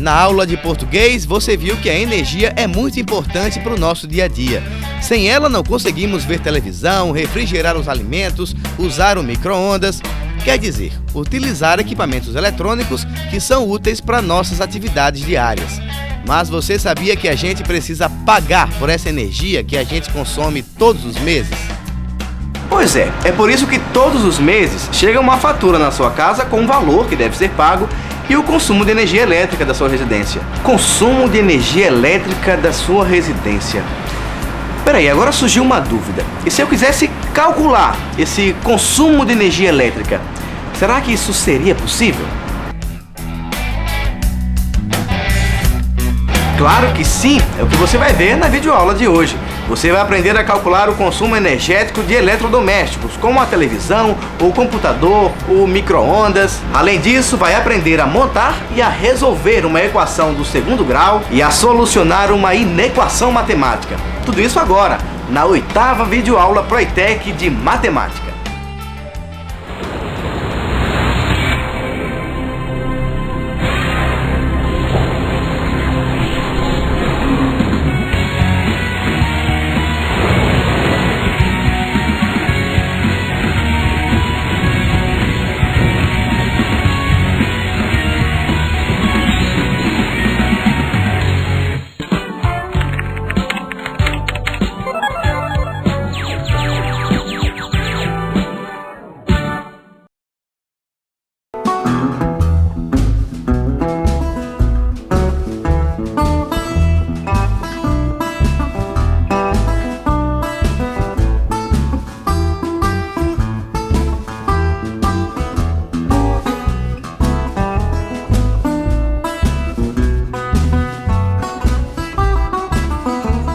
Na aula de português, você viu que a energia é muito importante para o nosso dia a dia. Sem ela, não conseguimos ver televisão, refrigerar os alimentos, usar o micro-ondas. Quer dizer, utilizar equipamentos eletrônicos que são úteis para nossas atividades diárias. Mas você sabia que a gente precisa pagar por essa energia que a gente consome todos os meses? Pois é por isso que todos os meses chega uma fatura na sua casa com um valor que deve ser pago e o consumo de energia elétrica da sua residência. Consumo de energia elétrica da sua residência. Peraí, agora surgiu uma dúvida. E se eu quisesse calcular esse consumo de energia elétrica, será que isso seria possível? Claro que sim, é o que você vai ver na videoaula de hoje. Você vai aprender a calcular o consumo energético de eletrodomésticos, como a televisão, o computador, o micro-ondas. Além disso, vai aprender a montar e a resolver uma equação do segundo grau e a solucionar uma inequação matemática. Tudo isso agora, na 8ª videoaula Proitec de Matemática.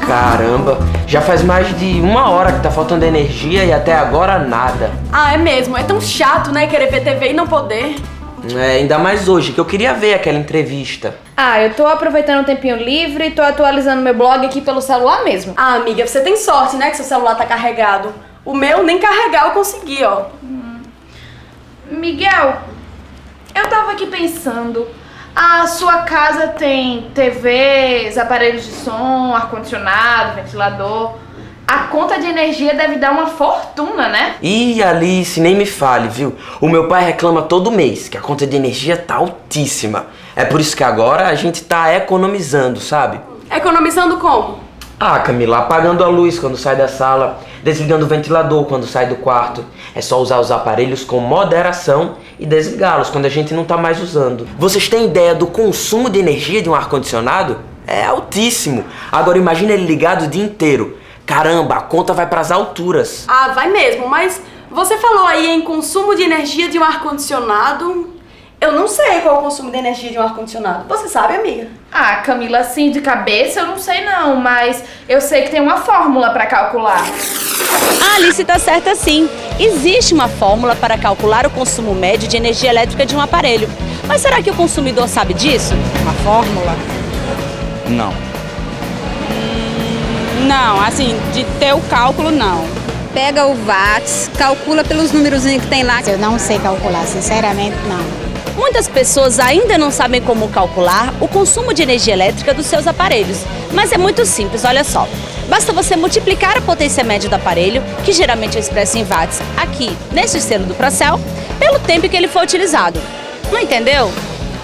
Caramba, já faz mais de 1 hora que tá faltando energia e até agora nada. Ah, é mesmo. É tão chato, né, querer ver TV e não poder. Ainda mais hoje, que eu queria ver aquela entrevista. Eu tô aproveitando o tempinho livre e tô atualizando meu blog aqui pelo celular mesmo. Ah, amiga, você tem sorte, né, que seu celular tá carregado. O meu nem carregar eu consegui, ó. Miguel, eu tava aqui pensando, a sua casa tem TVs, aparelhos de som, ar-condicionado, ventilador. A conta de energia deve dar uma fortuna, né? Ih, Alice, nem me fale, viu? O meu pai reclama todo mês que a conta de energia tá altíssima. É por isso que agora a gente tá economizando, sabe? Economizando como? Camila, apagando a luz quando sai da sala, desligando o ventilador quando sai do quarto. É só usar os aparelhos com moderação e desligá-los quando a gente não tá mais usando. Vocês têm ideia do consumo de energia de um ar-condicionado? É altíssimo. Agora imagina ele ligado o dia inteiro. Caramba, a conta vai pras alturas. Ah, vai mesmo, mas você falou aí em consumo de energia de um ar-condicionado. Eu não sei qual é o consumo de energia de um ar-condicionado. Você sabe, amiga? Camila, assim, de cabeça eu não sei não, mas eu sei que tem uma fórmula pra calcular. A Alice tá certa sim. Existe uma fórmula para calcular o consumo médio de energia elétrica de um aparelho. Mas será que o consumidor sabe disso? Uma fórmula? Não. Não, assim, de ter o cálculo, não. Pega o watts, calcula pelos numerozinhos que tem lá. Eu não sei calcular, sinceramente não. Muitas pessoas ainda não sabem como calcular o consumo de energia elétrica dos seus aparelhos. Mas é muito simples, olha só. Basta você multiplicar a potência média do aparelho, que geralmente é expressa em watts aqui neste selo do Procel, pelo tempo que ele for utilizado. Não entendeu?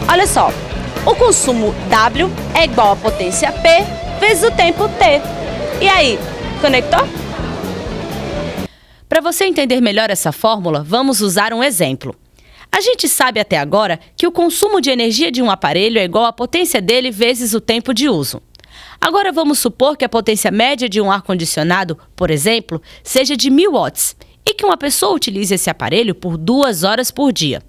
Olha só, o consumo W é igual à potência P vezes o tempo T. E aí, conectou? Para você entender melhor essa fórmula, vamos usar um exemplo. A gente sabe até agora que o consumo de energia de um aparelho é igual à potência dele vezes o tempo de uso. Agora vamos supor que a potência média de um ar-condicionado, por exemplo, seja de 1000 watts e que uma pessoa utilize esse aparelho por 2 horas por dia.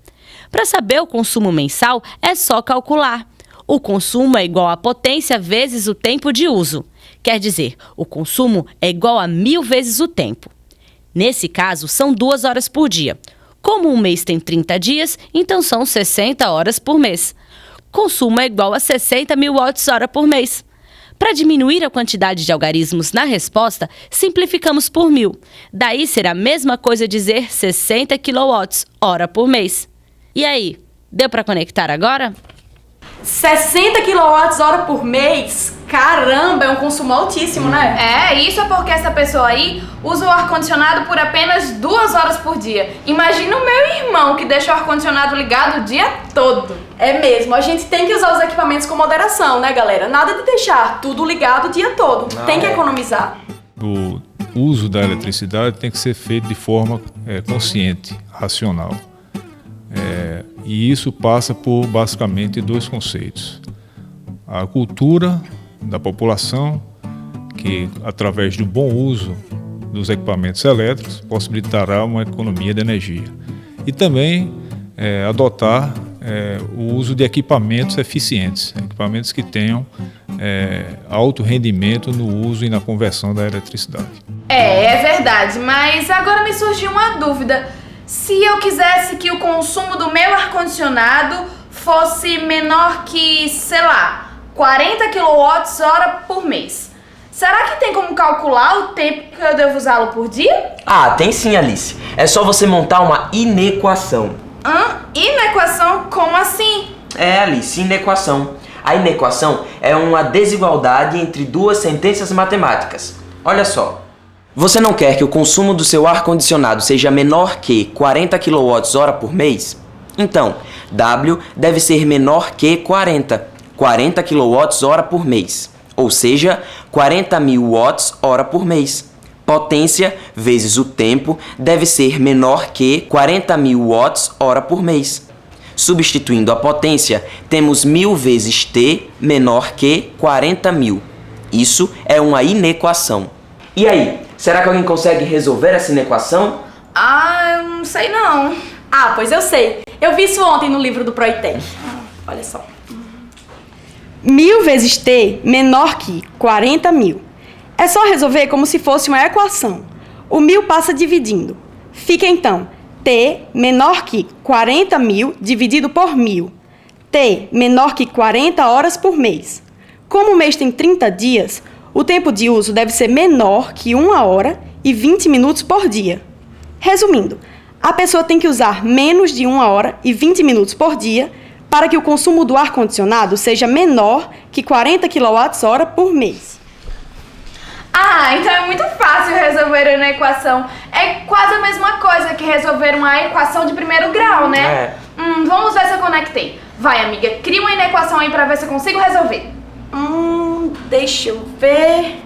Para saber o consumo mensal, é só calcular. O consumo é igual à potência vezes o tempo de uso. Quer dizer, o consumo é igual a 1000 vezes o tempo. Nesse caso, são 2 horas por dia. Como um mês tem 30 dias, então são 60 horas por mês. Consumo é igual a 60.000 watts-hora por mês. Para diminuir a quantidade de algarismos na resposta, simplificamos por 1000. Daí será a mesma coisa dizer 60 kW/hora por mês. E aí, deu para conectar agora? 60 kWh por mês? Caramba, é um consumo altíssimo, né? Isso é porque essa pessoa aí usa o ar-condicionado por apenas 2 horas por dia. Imagina o meu irmão que deixa o ar-condicionado ligado o dia todo. É mesmo, a gente tem que usar os equipamentos com moderação, né, galera? Nada de deixar tudo ligado o dia todo. Tem que economizar. O uso da eletricidade tem que ser feito de forma consciente, racional. E isso passa por basicamente 2 conceitos. A cultura da população, que através do bom uso dos equipamentos elétricos possibilitará uma economia de energia. E também adotar o uso de equipamentos eficientes, equipamentos que tenham alto rendimento no uso e na conversão da eletricidade. É verdade, mas agora me surgiu uma dúvida. Se eu quisesse que o consumo do meu ar-condicionado fosse menor que, sei lá, 40 kWh por mês, será que tem como calcular o tempo que eu devo usá-lo por dia? Tem sim, Alice. É só você montar uma inequação. Inequação? Como assim? Alice, inequação. A inequação é uma desigualdade entre 2 sentenças matemáticas. Olha só. Você não quer que o consumo do seu ar-condicionado seja menor que 40 kWh por mês? Então, W deve ser menor que 40 kWh por mês, ou seja, 40.000 Wh por mês. Potência vezes o tempo deve ser menor que 40.000 Wh por mês. Substituindo a potência, temos 1000 vezes T menor que 40.000. Isso é uma inequação. E aí, será que alguém consegue resolver essa inequação? Eu não sei não. Pois eu sei. Eu vi isso ontem no livro do Proitec. Olha só. 1000 vezes T menor que 40.000. É só resolver como se fosse uma equação. O 1000 passa dividindo. Fica então T menor que 40.000 dividido por 1000. T menor que 40 horas por mês. Como o mês tem 30 dias, o tempo de uso deve ser menor que 1 hora e 20 minutos por dia. Resumindo, a pessoa tem que usar menos de 1 hora e 20 minutos por dia para que o consumo do ar-condicionado seja menor que 40 kWh por mês. Então é muito fácil resolver uma equação. É quase a mesma coisa que resolver uma equação de primeiro grau, né? Vamos ver se eu conectei. Vai, amiga, cria uma inequação aí pra ver se eu consigo resolver. Deixa eu ver.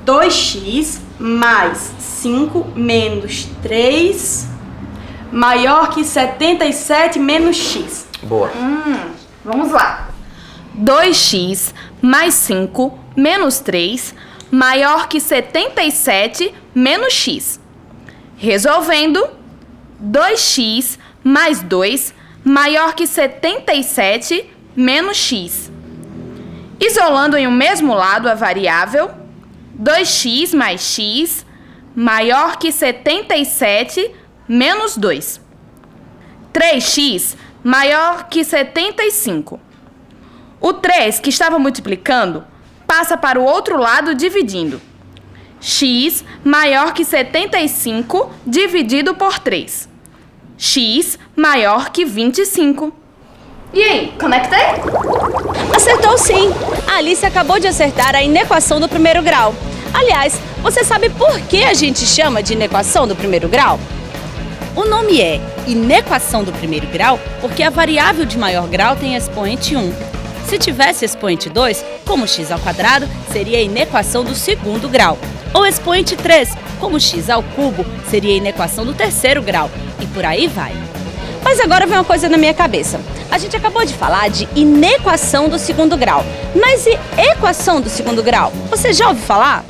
2x mais 5 menos 3 maior que 77 menos x. Boa. Vamos lá. 2x mais 5 menos 3 maior que 77 menos x. Resolvendo, 2x mais 2 maior que 77 menos x. Isolando em um mesmo lado a variável, 2x mais x maior que 77 menos 2. 3x maior que 75. O 3 que estava multiplicando passa para o outro lado dividindo. X maior que 75 dividido por 3. X maior que 25. E aí, conectei? Acertou sim! A Alice acabou de acertar a inequação do primeiro grau. Aliás, você sabe por que a gente chama de inequação do primeiro grau? O nome é inequação do primeiro grau porque a variável de maior grau tem expoente 1. Se tivesse expoente 2, como x ao quadrado, seria a inequação do segundo grau. Ou expoente 3, como x ao cubo, seria a inequação do terceiro grau. E por aí vai. Mas agora vem uma coisa na minha cabeça. A gente acabou de falar de inequação do segundo grau. Mas e equação do segundo grau? Você já ouviu falar?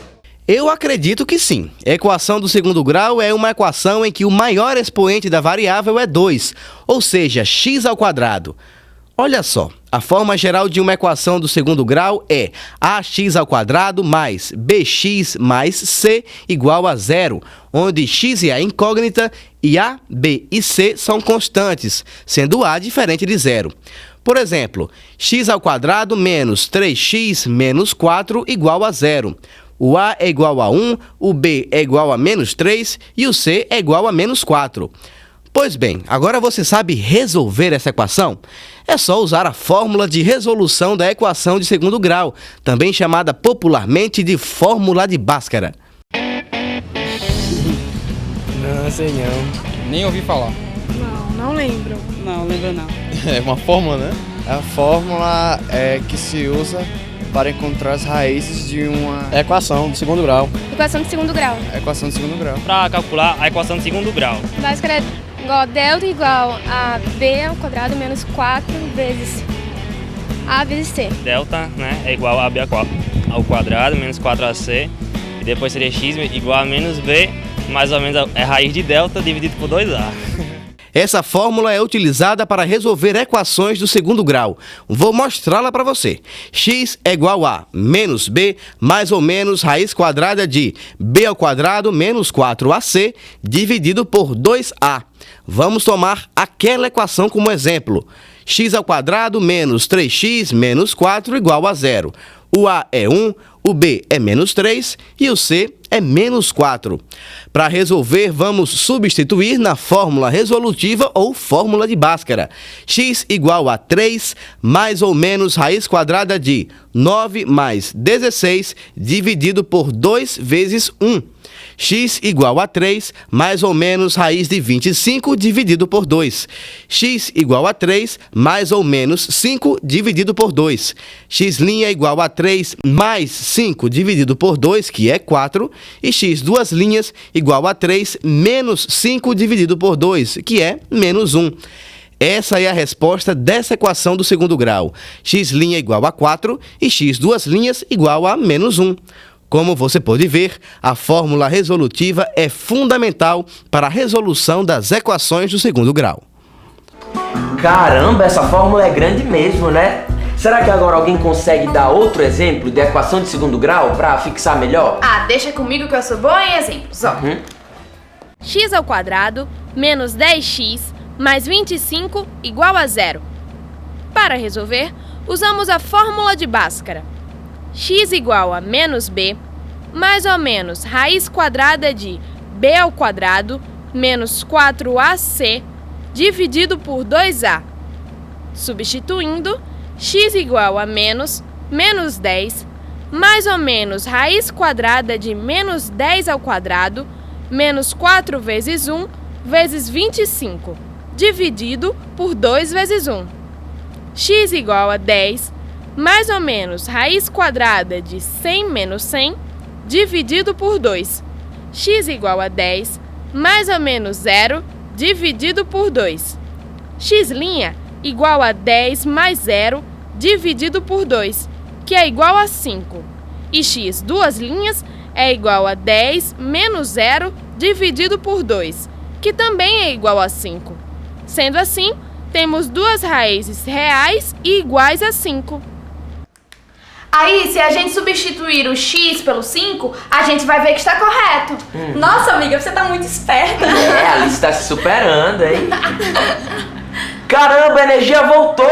Eu acredito que sim. Equação do segundo grau é uma equação em que o maior expoente da variável é 2, ou seja, x ao quadrado. Olha só, a forma geral de uma equação do segundo grau é ax ao quadrado mais bx mais c igual a 0, onde x é a incógnita e a, b e c são constantes, sendo a diferente de 0. Por exemplo, x ao quadrado menos 3x menos 4 igual a 0. O a é igual a 1, o b é igual a menos 3 e o c é igual a menos 4. Pois bem, agora você sabe resolver essa equação? É só usar a fórmula de resolução da equação de segundo grau, também chamada popularmente de fórmula de Bhaskara. Não sei não. Nem ouvi falar. Não lembro. Não lembro não. É uma fórmula, né? A fórmula é que se usa para encontrar as raízes de uma Equação de segundo grau. Equação de segundo grau. equação de segundo grau. Para calcular a equação de segundo grau. Bhaskara é igual a delta igual a b ao quadrado menos 4 vezes a vezes c. Delta, né, é igual a b ao quadrado menos 4ac. E depois seria x igual a menos b, mais ou menos é raiz de delta dividido por 2a. Essa fórmula é utilizada para resolver equações do segundo grau. Vou mostrá-la para você. X é igual a menos b mais ou menos raiz quadrada de b ao quadrado menos 4ac dividido por 2a. Vamos tomar aquela equação como exemplo. X ao quadrado menos 3x menos 4 igual a 0. O a é 1, o b é menos 3 e o c é menos 4. Para resolver, vamos substituir na fórmula resolutiva ou fórmula de Bhaskara. X igual a 3 mais ou menos raiz quadrada de 9 mais 16 dividido por 2 vezes 1. X igual a 3 mais ou menos raiz de 25 dividido por 2. X igual a 3 mais ou menos 5 dividido por 2. X' igual a 3 mais 5 dividido por 2, que é 4. E x duas linhas igual a 3 menos 5 dividido por 2, que é menos 1. Essa é a resposta dessa equação do segundo grau. X' igual a 4 e x duas linhas igual a menos 1. Como você pode ver, a fórmula resolutiva é fundamental para a resolução das equações do segundo grau. Caramba, essa fórmula é grande mesmo, né? Será que agora alguém consegue dar outro exemplo de equação de segundo grau para fixar melhor? Ah, deixa comigo que eu sou boa em exemplos, ó. X ao quadrado menos 10x mais 25 igual a 0. Para resolver, usamos a fórmula de Bhaskara. X igual a menos b, mais ou menos raiz quadrada de b ao quadrado menos 4ac dividido por 2a. Substituindo, x igual a menos 10, mais ou menos raiz quadrada de menos 10 ao quadrado menos 4 vezes 1 vezes 25, dividido por 2 vezes 1. X igual a 10, mais ou menos raiz quadrada de 100 menos 100, dividido por 2. X igual a 10, mais ou menos 0, dividido por 2. X' igual a 10 mais 0, dividido por 2, que é igual a 5. E x duas linhas é igual a 10 menos 0, dividido por 2, que também é igual a 5. Sendo assim, temos duas raízes reais e iguais a 5. Aí, se a gente substituir o x pelo 5, a gente vai ver que está correto. Nossa, amiga, você tá muito esperta. É, a Alice tá se superando, hein? Caramba, a energia voltou!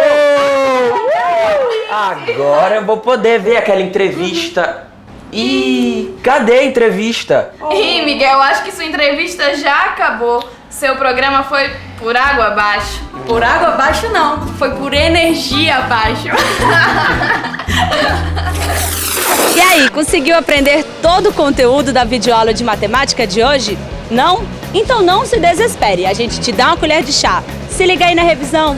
Agora eu vou poder ver aquela entrevista. Ih, cadê a entrevista? Ih, Miguel, eu acho que sua entrevista já acabou. Seu programa foi por água abaixo. Por água abaixo não, foi por energia abaixo. E aí, conseguiu aprender todo o conteúdo da videoaula de matemática de hoje? Não? Então não se desespere, a gente te dá uma colher de chá. Se liga aí na revisão.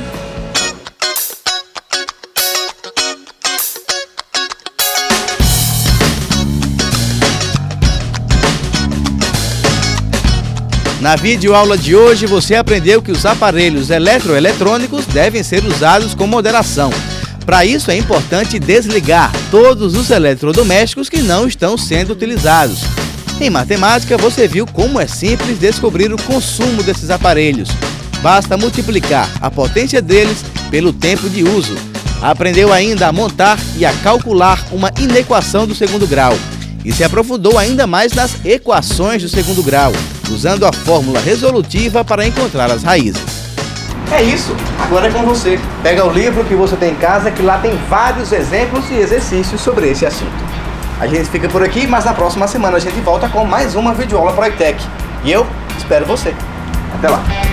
Na videoaula de hoje, você aprendeu que os aparelhos eletroeletrônicos devem ser usados com moderação. Para isso, é importante desligar todos os eletrodomésticos que não estão sendo utilizados. Em matemática, você viu como é simples descobrir o consumo desses aparelhos. Basta multiplicar a potência deles pelo tempo de uso. Aprendeu ainda a montar e a calcular uma inequação do segundo grau. E se aprofundou ainda mais nas equações do segundo grau, usando a fórmula resolutiva para encontrar as raízes. É isso, agora é com você. Pega o livro que você tem em casa, que lá tem vários exemplos e exercícios sobre esse assunto. A gente fica por aqui, mas na próxima semana a gente volta com mais uma videoaula ProiTech. E eu espero você. Até lá!